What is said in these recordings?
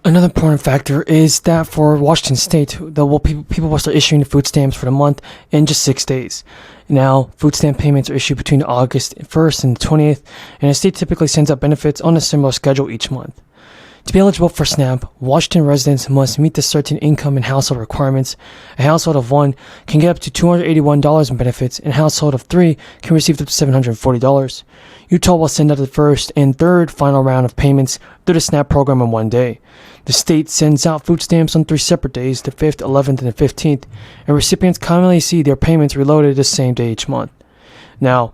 Another important factor is that for Washington State, people will start issuing the food stamps for the month in just 6 days. Now, food stamp payments are issued between August 1st and 20th, and the state typically sends out benefits on a similar schedule each month. To be eligible for SNAP, Washington residents must meet the certain income and household requirements. A household of 1 can get up to $281 in benefits, and a household of 3 can receive up to $740. Utah will send out the first and third final round of payments through the SNAP program in one day. The state sends out food stamps on 3 separate days, the 5th, 11th, and the 15th, and recipients commonly see their payments reloaded the same day each month. Now,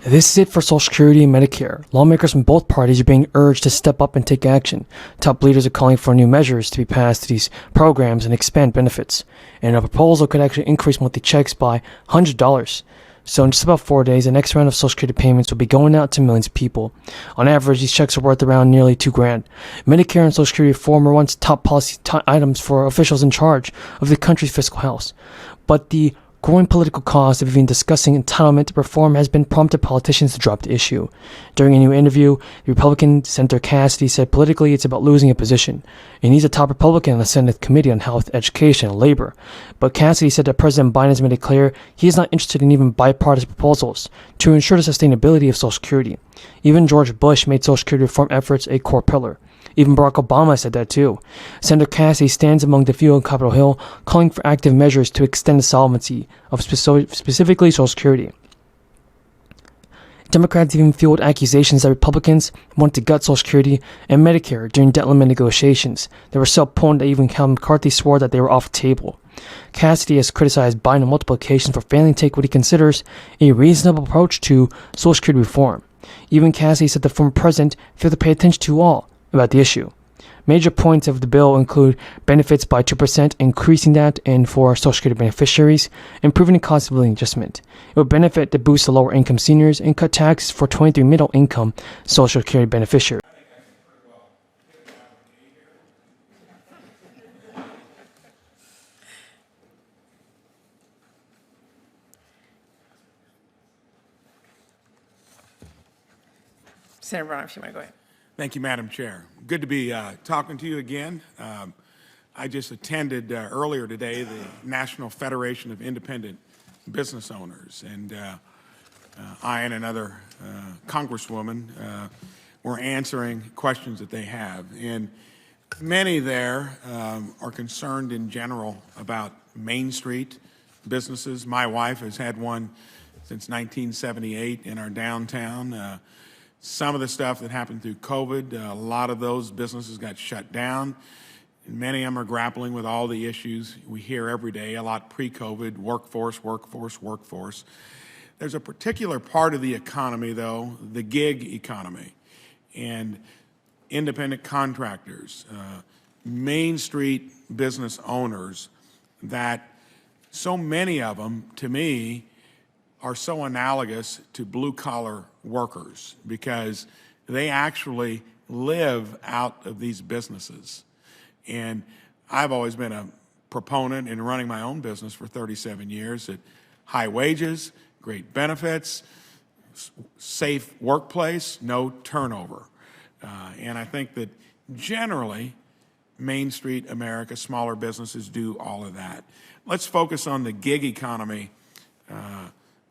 this is it for Social Security and Medicare. Lawmakers from both parties are being urged to step up and take action. Top leaders are calling for new measures to be passed to these programs and expand benefits. And a proposal could actually increase monthly checks by $100. So in just about 4 days, the next round of Social Security payments will be going out to millions of people. On average, these checks are worth around nearly $2,000. Medicare and Social Security reform were once top policy items for officials in charge of the country's fiscal health. But the growing political cost of even discussing entitlement reform has been prompted politicians to drop the issue. During a new interview, the Republican Senator Cassidy said politically it's about losing a position, and he's a top Republican on the Senate Committee on Health, Education, and Labor. But Cassidy said that President Biden has made it clear he is not interested in even bipartisan proposals to ensure the sustainability of Social Security. Even George Bush made Social Security reform efforts a core pillar. Even Barack Obama said that too. Senator Cassidy stands among the few on Capitol Hill calling for active measures to extend the solvency of specifically Social Security. Democrats even fueled accusations that Republicans want to gut Social Security and Medicare during debt limit negotiations. They were so potent that even Kevin McCarthy swore that they were off the table. Cassidy has criticized Biden on multiple occasions for failing to take what he considers a reasonable approach to Social Security reform. Even Cassidy said the former president failed to pay attention to all about the issue. Major points of the bill include benefits by 2%, increasing that and for Social Security beneficiaries, improving the cost of living adjustment. It would benefit to boost the lower income seniors and cut taxes for 23 middle income Social Security beneficiaries. Senator Brown, if you want to go ahead. Thank you, Madam Chair. Good to be talking to you again. I just attended earlier today the National Federation of Independent Business Owners, and I and another congresswoman were answering questions that they have. And many there are concerned in general about Main Street businesses. My wife has had one since 1978 in our downtown. Some of the stuff that happened through COVID, a lot of those businesses got shut down. And many of them are grappling with all the issues we hear every day, a lot pre-COVID, workforce. There's a particular part of the economy, though, the gig economy, and independent contractors, Main Street business owners, that so many of them, to me, are so analogous to blue-collar workers because they actually live out of these businesses. And I've always been a proponent in running my own business for 37 years at high wages, great benefits, safe workplace, no turnover. And I think that generally, Main Street America, smaller businesses do all of that. Let's focus on the gig economy,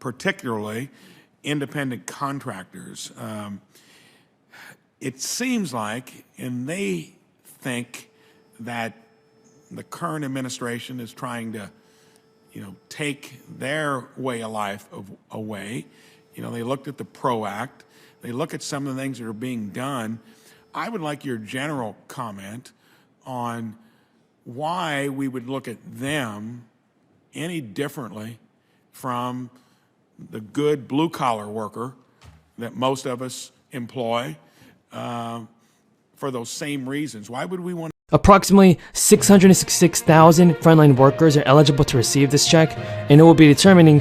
particularly independent contractors. It seems like, and they think that the current administration is trying to, take their way of life away. They looked at the PRO Act. They look at some of the things that are being done. I would like your general comment on why we would look at them any differently from the good blue-collar worker that most of us employ for those same reasons. Why would we want Approximately 666,000 frontline workers are eligible to receive this check, and it will determine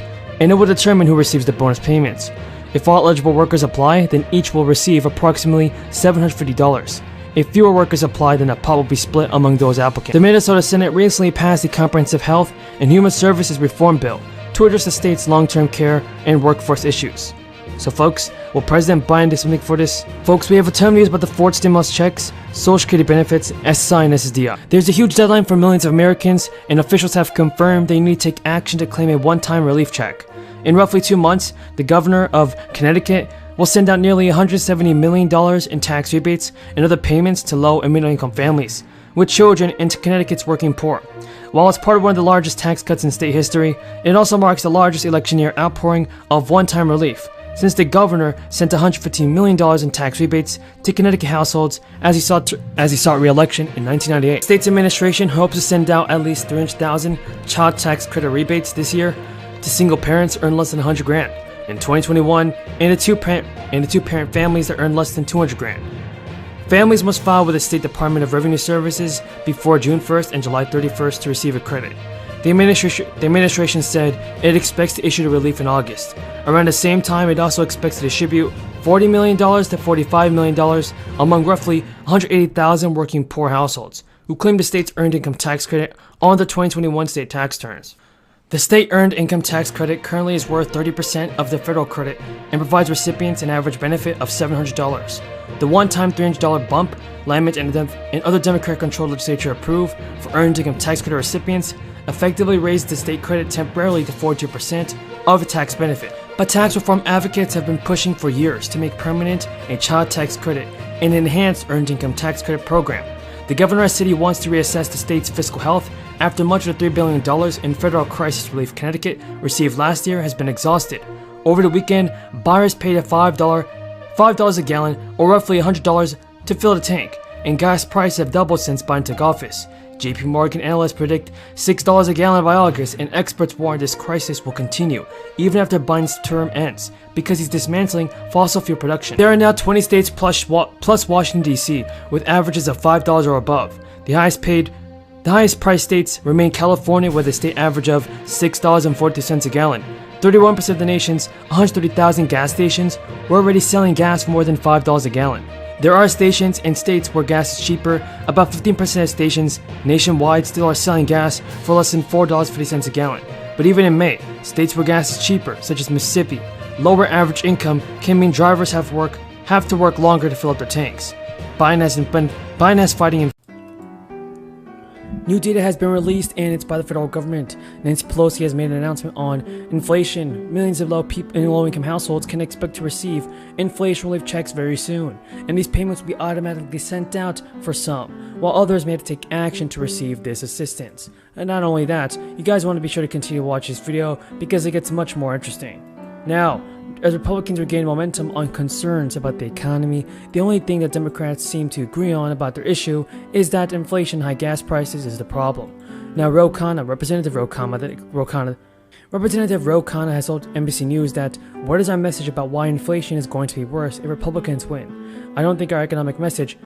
who receives the bonus payments. If all eligible workers apply, then each will receive approximately $750. If fewer workers apply, then that pot will be split among those applicants. The Minnesota Senate recently passed the Comprehensive Health and Human Services Reform Bill to address the state's long-term care and workforce issues. So folks, will President Biden do something for this? Folks, we have a ton of news about the Ford stimulus checks, Social Security benefits, SSI and SSDI. There's a huge deadline for millions of Americans, and officials have confirmed they need to take action to claim a one-time relief check. In roughly 2 months, the governor of Connecticut will send out nearly $170 million in tax rebates and other payments to low and middle-income families, with children into Connecticut's working poor. While it's part of one of the largest tax cuts in state history, it also marks the largest election year outpouring of one-time relief, since the governor sent $115 million in tax rebates to Connecticut households as he sought re-election in 1998. State's administration hopes to send out at least 300,000 child tax credit rebates this year to single parents earn less than $100,000 in 2021, and the two-parent families that earn less than $200,000. Families must file with the State Department of Revenue Services before June 1st and July 31st to receive a credit. The administration said it expects to issue the relief in August. Around the same time, it also expects to distribute $40 million to $45 million among roughly 180,000 working poor households who claim the state's earned income tax credit on the 2021 state tax returns. The state earned income tax credit currently is worth 30% of the federal credit and provides recipients an average benefit of $700. The one-time $300 bump, Lamont and other Democrat-controlled legislature approved for earned income tax credit recipients, effectively raised the state credit temporarily to 42% of the tax benefit. But tax reform advocates have been pushing for years to make permanent a child tax credit and enhanced earned income tax credit program. The governor has said he wants to reassess the state's fiscal health after much of the $3 billion in federal crisis relief Connecticut received last year has been exhausted. Over the weekend, buyers paid a $5 a gallon, or roughly $100 to fill the tank, and gas prices have doubled since Biden took office. JP Morgan analysts predict $6 a gallon by August, and experts warn this crisis will continue even after Biden's term ends because he's dismantling fossil fuel production. There are now 20 states plus Washington, D.C. with averages of $5 or above. The highest priced states remain California with a state average of $6.42 a gallon. 31% of the nation's 130,000 gas stations were already selling gas for more than $5 a gallon. There are stations and states where gas is cheaper. About 15% of stations nationwide still are selling gas for less than $4.50 a gallon. But even in May, states where gas is cheaper, such as Mississippi, lower average income can mean drivers have to work longer to fill up their tanks. Biden has fighting. New data has been released, and it's by the federal government. Nancy Pelosi has made an announcement on inflation. Millions of low-income households can expect to receive inflation relief checks very soon, and these payments will be automatically sent out for some, while others may have to take action to receive this assistance. And not only that, you guys want to be sure to continue to watch this video because it gets much more interesting. Now, as Republicans regain momentum on concerns about the economy, the only thing that Democrats seem to agree on about their issue is that inflation and high gas prices is the problem. Now, Representative Ro Khanna has told NBC News that, "What is our message about why inflation is going to be worse if Republicans win? I don't think our economic message